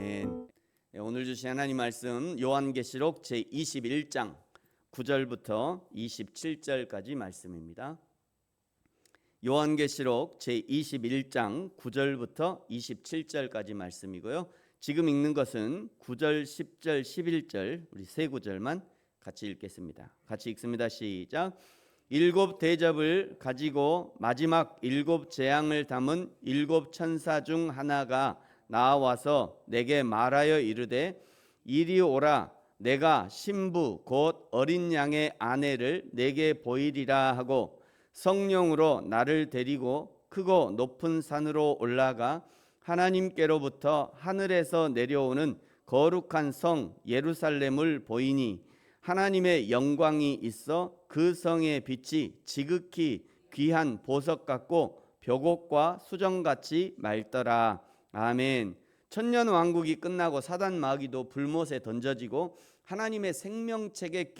아멘. 네, 오늘 주신 하나님 말씀 요한계시록 제21장 9절부터 27절까지 말씀입니다. 요한계시록 제21장 9절부터 27절까지 말씀이고요. 지금 읽는 것은 9절, 10절, 11절 우리 세 구절만 같이 읽겠습니다. 같이 읽습니다. 시작. 일곱 대접을 가지고 마지막 일곱 재앙을 담은 일곱 천사 중 하나가 나와서 내게 말하여 이르되 이리 오라. 내가 신부 곧 어린 양의 아내를 내게 보이리라 하고 성령으로 나를 데리고 크고 높은 산으로 올라가 하나님께로부터 하늘에서 내려오는 거룩한 성 예루살렘을 보이니 하나님의 영광이 있어 그 성의 빛이 지극히 귀한 보석 같고 벽옥과 수정같이 맑더라. 아멘. 천년 왕국이 끝나고 사단 마귀도 불못에 던져지고 하나님의 생명책에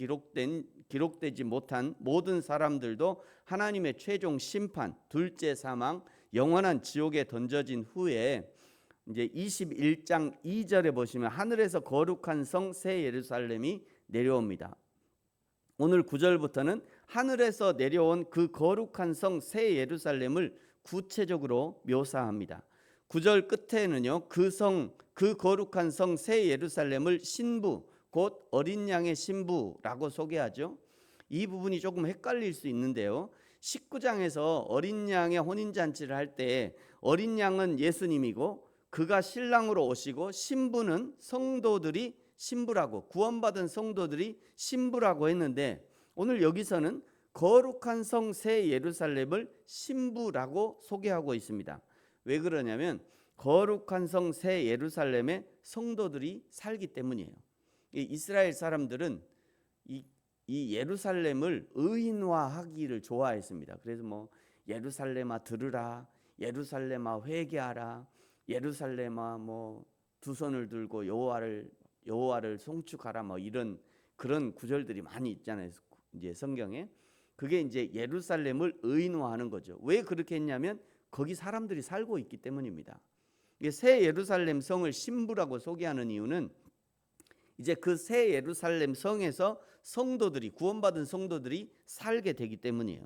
기록되지 못한 모든 사람들도 하나님의 최종 심판, 둘째 사망, 영원한 지옥에 던져진 후에 이제 21장 2절에 보시면 하늘에서 거룩한 성 새 예루살렘이 내려옵니다. 오늘 9절부터는 하늘에서 내려온 그 거룩한 성 새 예루살렘을 구체적으로 묘사합니다. 9절 끝에는요, 그 거룩한 성 새 예루살렘을 신부, 곧 어린 양의 신부라고 소개하죠. 이 부분이 조금 헷갈릴 수 있는데요. 19장에서 어린 양의 혼인잔치를 할 때 어린 양은 예수님이고 그가 신랑으로 오시고 신부는 성도들이 신부라고, 구원받은 성도들이 신부라고 했는데 오늘 여기서는 거룩한 성 새 예루살렘을 신부라고 소개하고 있습니다. 왜 그러냐면 거룩한 성 새 예루살렘에 성도들이 살기 때문이에요. 이스라엘 사람들은 이 예루살렘을 의인화하기를 좋아했습니다. 그래서 뭐 예루살렘아 들으라, 예루살렘아 회개하라, 예루살렘아 뭐 두 손을 들고 여호와를 송축하라, 뭐 이런 그런 구절들이 많이 있잖아요. 이제 성경에 그게 이제 예루살렘을 의인화하는 거죠. 왜 그렇게 했냐면 거기 사람들이 살고 있기 때문입니다. 새 예루살렘 성을 신부라고 소개하는 이유는 이제 그 새 예루살렘 성에서 성도들이, 구원받은 성도들이 살게 되기 때문이에요.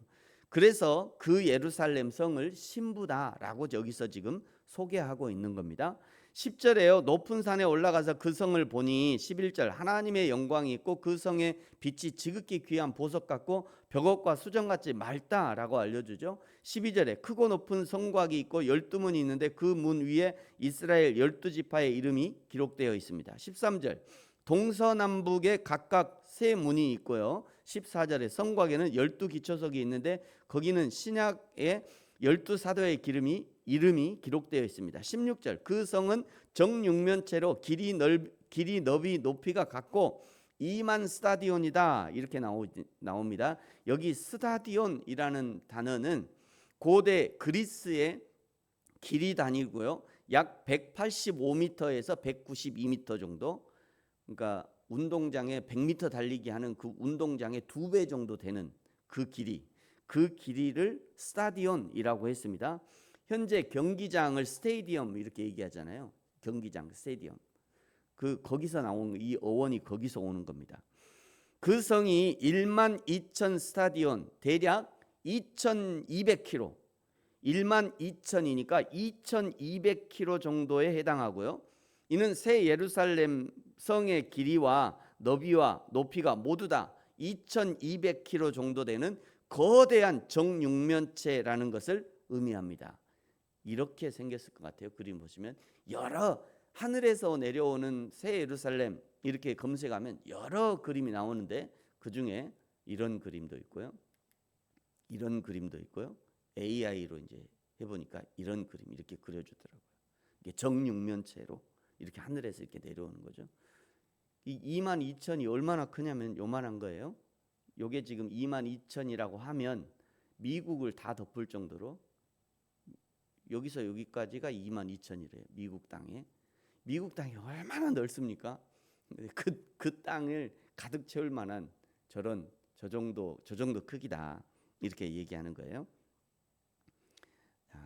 그래서 그 예루살렘 성을 신부다라고 여기서 지금 소개하고 있는 겁니다. 10절에요. 높은 산에 올라가서 그 성을 보니 11절 하나님의 영광이 있고 그 성의 빛이 지극히 귀한 보석 같고 벽옥과 수정같이 맑다라고 알려주죠. 12절에 크고 높은 성곽이 있고 12문이 있는데 그 문 위에 이스라엘 12지파의 이름이 기록되어 있습니다. 13절 동서남북에 각각 세 문이 있고요. 14절에 성곽에는 12기초석이 있는데 거기는 신약의 12사도의 이름이 기록되어 있습니다. 16절 그 성은 정육면체로 길이 너비 높이가 같고 2만 스타디온이다 이렇게 나옵니다. 여기 스타디온이라는 단어는 고대 그리스의 길이 단위고요. 약 185m에서 192m 정도, 그러니까 운동장에 100m 달리기 하는 그 운동장의 2배 정도 되는 그 길이를 스타디온이라고 했습니다. 현재 경기장을 스테디엄 이렇게 얘기하잖아요. 경기장, 스테디엄. 거기서 나온 이 어원이 거기서 오는 겁니다. 그 성이 1만 2천 스타디온, 대략 2,200km, 1만 2천이니까 2,200km 정도에 해당하고요. 이는 새 예루살렘 성의 길이와 너비와 높이가 모두 다 2,200km 정도 되는 거대한 정육면체라는 것을 의미합니다. 이렇게 생겼을 것 같아요. 그림 보시면 여러 하늘에서 내려오는 새 예루살렘 이렇게 검색하면 여러 그림이 나오는데 그 중에 이런 그림도 있고요. 이런 그림도 있고요. AI로 이제 해보니까 이런 그림 이렇게 그려주더라고요. 이게 정육면체로 이렇게 하늘에서 이렇게 내려오는 거죠. 이 22,000이 얼마나 크냐면 요만한 거예요. 요게 지금 22,000이라고 하면 미국을 다 덮을 정도로, 여기서 여기까지가 22,000이래요. 미국 땅이 얼마나 넓습니까? 그 땅을 가득 채울 만한 저 정도 크기다 이렇게 얘기하는 거예요.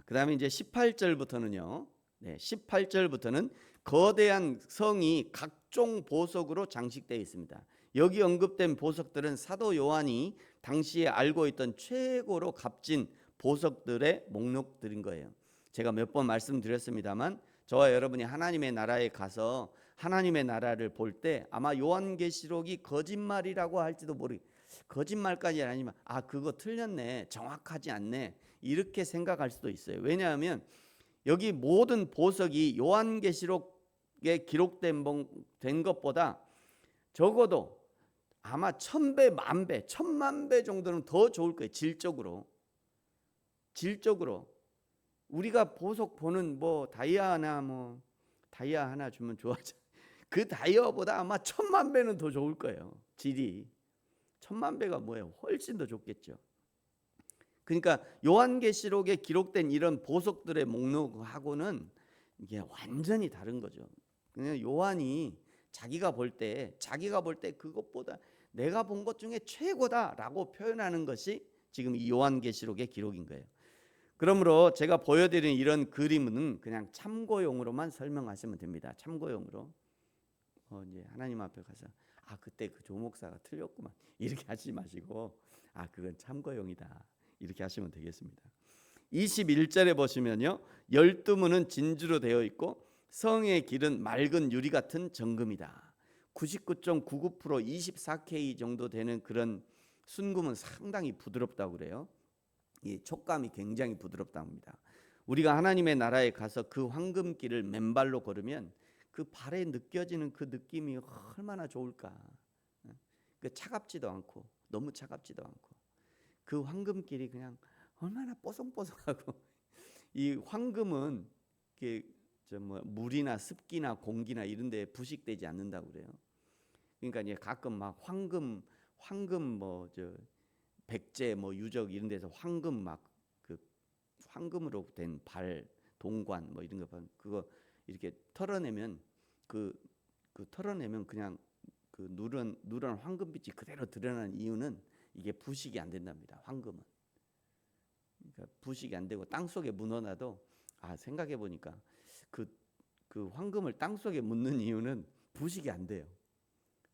그 다음에 이제 18절부터는요. 네, 18절부터는 거대한 성이 각종 보석으로 장식되어 있습니다. 여기 언급된 보석들은 사도 요한이 당시에 알고 있던 최고로 값진 보석들의 목록들인 거예요. 제가 몇 번 말씀드렸습니다만 저와 여러분이 하나님의 나라에 가서 하나님의 나라를 볼 때 아마 요한계시록이 거짓말이라고 할지도 모르겠어요. 거짓말까지 아니지만 그거 틀렸네, 정확하지 않네, 이렇게 생각할 수도 있어요. 왜냐하면 여기 모든 보석이 요한계시록에 기록된 것보다 적어도 아마 1000배, 10,000배, 10,000,000배 정도는 더 좋을 거예요. 질적으로 우리가 보석 보는 다이아 하나 주면 좋아하죠. 그 다이아보다 아마 10,000,000배는 더 좋을 거예요. 질이 10,000,000배가 뭐예요? 훨씬 더 좋겠죠. 그러니까 요한계시록에 기록된 이런 보석들의 목록하고는 이게 완전히 다른 거죠. 그냥 요한이 자기가 볼 때 그것보다 내가 본 것 중에 최고다라고 표현하는 것이 지금 이 요한계시록의 기록인 거예요. 그러므로 제가 보여드리는 이런 그림은 그냥 참고용으로만 설명하시면 됩니다. 참고용으로. 이제 하나님 앞에 가서 그때 그 조 목사가 틀렸구만 이렇게 하지 마시고 그건 참고용이다 이렇게 하시면 되겠습니다. 21절에 보시면요, 12문은 진주로 되어 있고 성의 길은 맑은 유리 같은 정금이다. 99.99% 24K 정도 되는 그런 순금은 상당히 부드럽다고 그래요. 이 촉감이 굉장히 부드럽다고 합니다. 우리가 하나님의 나라에 가서 그 황금길을 맨발로 걸으면 그 발에 느껴지는 그 느낌이 얼마나 좋을까. 차갑지도 않고 너무 차갑지도 않고 그 황금길이 그냥 얼마나 뽀송뽀송하고 이 황금은 물이나 습기나 공기나 이런 데 부식되지 않는다고 그래요. 그러니까 이제 가끔 막 황금 백제 유적 이런 데서 황금 그 황금으로 된 발 동관 이런 거 그거 이렇게 털어내면 털어내면 그냥 그 누런 황금빛이 그대로 드러나는 이유는 이게 부식이 안 된답니다. 황금은. 그러니까 부식이 안 되고 땅 속에 묻어놔도 생각해 보니까 그 황금을 땅 속에 묻는 이유는 부식이 안 돼요.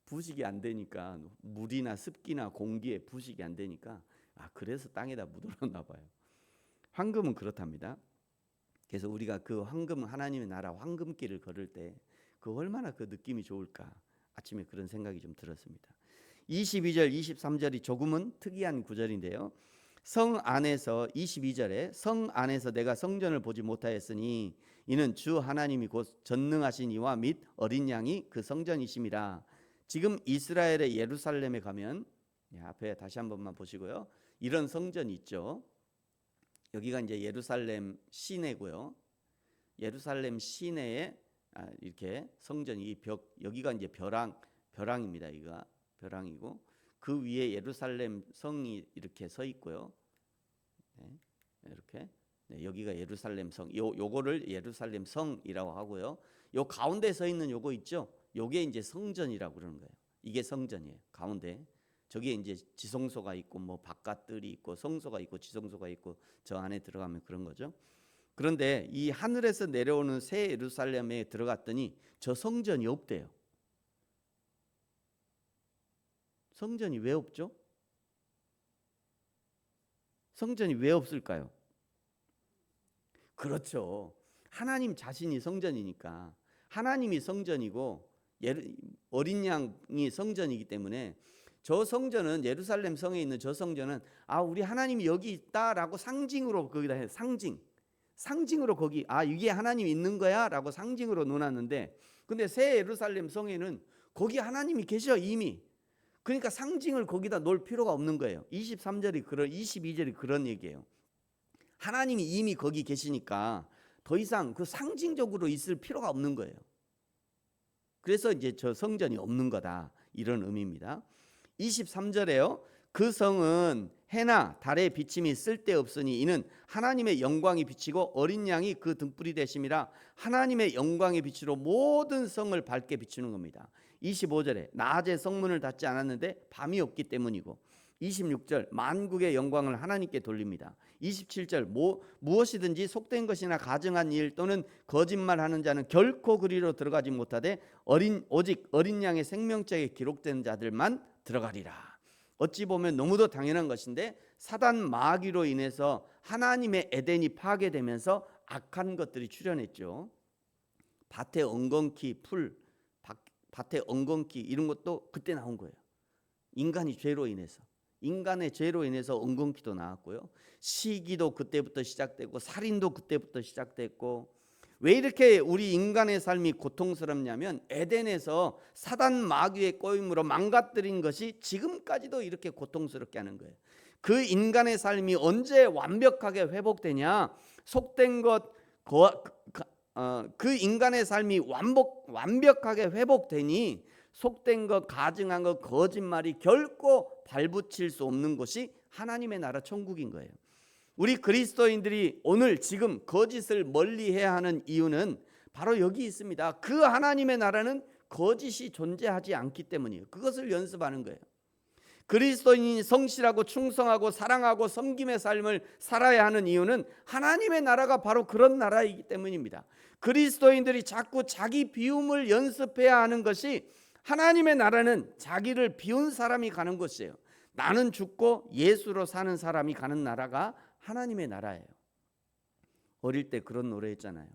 부식이 안 되니까 물이나 습기나 공기에 부식이 안 되니까 그래서 땅에다 묻어놨나 봐요. 황금은 그렇답니다. 그래서 우리가 그 황금 하나님의 나라 황금길을 걸을 때 얼마나 그 느낌이 좋을까 아침에 그런 생각이 좀 들었습니다. 22절 23절이 조금은 특이한 구절인데요. 성 안에서 22절에 성 안에서 내가 성전을 보지 못하였으니 이는 주 하나님이 곧 전능하신 이와 및 어린 양이 그 성전이심이라. 지금 이스라엘의 예루살렘에 가면 앞에 다시 한 번만 보시고요. 이런 성전이 있죠. 여기가 이제 예루살렘 시내고요. 예루살렘 시내에 이렇게 성전이 여기가 이제 벼랑입니다. 여기가 벼랑이고 그 위에 예루살렘 성이 이렇게 서 있고요. 이렇게 여기가 예루살렘 성. 요거를 예루살렘 성이라고 하고요. 요 가운데 서 있는 요거 있죠. 요게 이제 성전이라고 그러는 거예요. 이게 성전이에요. 가운데. 저기에 이제 지성소가 있고 바깥들이 있고 성소가 있고 지성소가 있고 저 안에 들어가면 그런 거죠. 그런데 이 하늘에서 내려오는 새 예루살렘에 들어갔더니 저 성전이 없대요. 성전이 왜 없죠? 성전이 왜 없을까요? 그렇죠. 하나님 자신이 성전이니까. 하나님이 성전이고 어린 양이 성전이기 때문에 저 성전은 예루살렘 성에 있는 저 성전은 우리 하나님이 여기 있다라고 상징으로 거기다 해. 상징으로 거기 이게 하나님이 있는 거야라고 상징으로 놓았는데 근데 새 예루살렘 성에는 거기 하나님이 계셔 이미. 그러니까 상징을 거기다 놓을 필요가 없는 거예요. 22절이 그런 얘기예요. 하나님이 이미 거기 계시니까 더 이상 그 상징적으로 있을 필요가 없는 거예요. 그래서 이제 저 성전이 없는 거다 이런 의미입니다. 23절에요. 그 성은 해나 달의 비침이 쓸데없으니 이는 하나님의 영광이 비치고 어린 양이 그 등불이 되심이라. 하나님의 영광의 빛으로 모든 성을 밝게 비추는 겁니다. 25절에 낮에 성문을 닫지 않았는데 밤이 없기 때문이고 26절 만국의 영광을 하나님께 돌립니다. 27절 무엇이든지 속된 것이나 가증한 일 또는 거짓말하는 자는 결코 그리로 들어가지 못하되 오직 어린 양의 생명책에 기록된 자들만 들어가리라. 어찌 보면 너무도 당연한 것인데 사단 마귀로 인해서 하나님의 에덴이 파괴되면서 악한 것들이 출현했죠. 밭에 엉겅퀴 밭에 엉겅퀴 이런 것도 그때 나온 거예요. 인간의 죄로 인해서 엉겅퀴도 나왔고요. 시기도 그때부터 시작되고 살인도 그때부터 시작됐고, 왜 이렇게 우리 인간의 삶이 고통스럽냐면 에덴에서 사단 마귀의 꼬임으로 망가뜨린 것이 지금까지도 이렇게 고통스럽게 하는 거예요. 그 인간의 삶이 언제 완벽하게 회복되냐? 속된 것, 그 인간의 삶이 완벽하게 회복되니 속된 것, 가증한 것, 거짓말이 결코 발붙일 수 없는 곳이 하나님의 나라 천국인 거예요. 우리 그리스도인들이 오늘 지금 거짓을 멀리해야 하는 이유는 바로 여기 있습니다. 그 하나님의 나라는 거짓이 존재하지 않기 때문이에요. 그것을 연습하는 거예요. 그리스도인이 성실하고 충성하고 사랑하고 섬김의 삶을 살아야 하는 이유는 하나님의 나라가 바로 그런 나라이기 때문입니다. 그리스도인들이 자꾸 자기 비움을 연습해야 하는 것이, 하나님의 나라는 자기를 비운 사람이 가는 곳이에요. 나는 죽고 예수로 사는 사람이 가는 나라가 하나님의 나라예요. 어릴 때 그런 노래 했잖아요.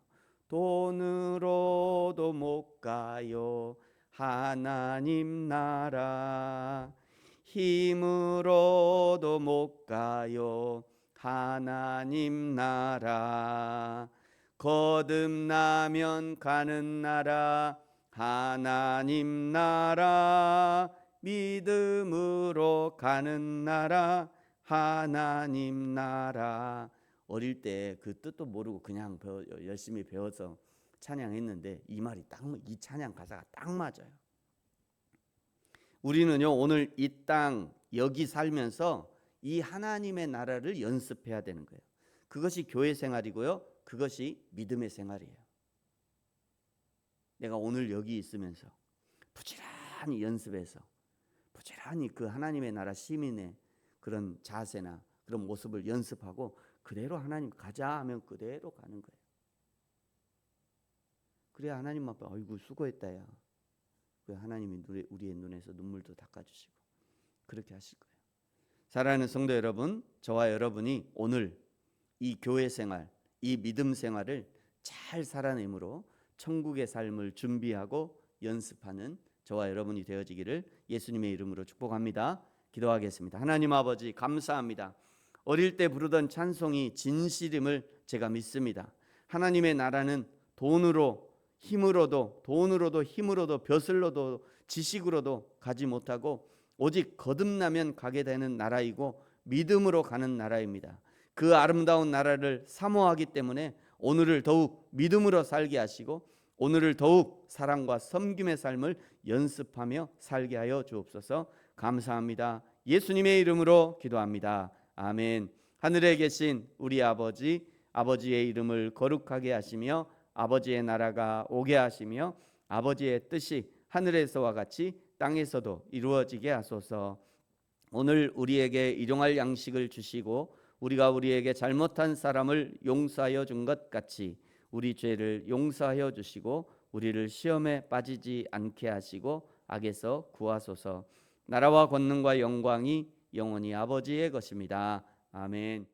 돈으로도 못 가요 하나님 나라, 힘으로도 못 가요 하나님 나라, 거듭나면 가는 나라 하나님 나라, 믿음으로 가는 나라 하나님 나라. 어릴 때 그 뜻도 모르고 그냥 열심히 배워서 찬양했는데 이 찬양 가사가 딱 맞아요. 우리는요 오늘 이 땅 여기 살면서 이 하나님의 나라를 연습해야 되는 거예요. 그것이 교회 생활이고요, 그것이 믿음의 생활이에요. 내가 오늘 여기 있으면서 부지런히 연습해서 부지런히 그 하나님의 나라 시민의 그런 자세나 그런 모습을 연습하고 그대로 하나님 가자 하면 그대로 가는 거예요. 그래야 하나님 앞에 아이고 수고했다 야, 그 하나님이 우리의 눈에서 눈물도 닦아주시고 그렇게 하실 거예요. 사랑하는 성도 여러분, 저와 여러분이 오늘 이 교회 생활, 이 믿음 생활을 잘 살아내므로 천국의 삶을 준비하고 연습하는 저와 여러분이 되어지기를 예수님의 이름으로 축복합니다. 기도하겠습니다. 하나님 아버지 감사합니다. 어릴 때 부르던 찬송이 진실임을 제가 믿습니다. 하나님의 나라는 돈으로도 힘으로도 벼슬로도 지식으로도 가지 못하고 오직 거듭나면 가게 되는 나라이고 믿음으로 가는 나라입니다. 그 아름다운 나라를 사모하기 때문에 오늘을 더욱 믿음으로 살게 하시고 오늘을 더욱 사랑과 섬김의 삶을 연습하며 살게 하여 주옵소서. 감사합니다. 예수님의 이름으로 기도합니다. 아멘. 하늘에 계신 우리 아버지, 아버지의 이름을 거룩하게 하시며 아버지의 나라가 오게 하시며 아버지의 뜻이 하늘에서와 같이 땅에서도 이루어지게 하소서. 오늘 우리에게 일용할 양식을 주시고 우리가 우리에게 잘못한 사람을 용서하여 준 것 같이 우리 죄를 용서하여 주시고 우리를 시험에 빠지지 않게 하시고 악에서 구하소서. 나라와 권능과 영광이 영원히 아버지의 것입니다. 아멘.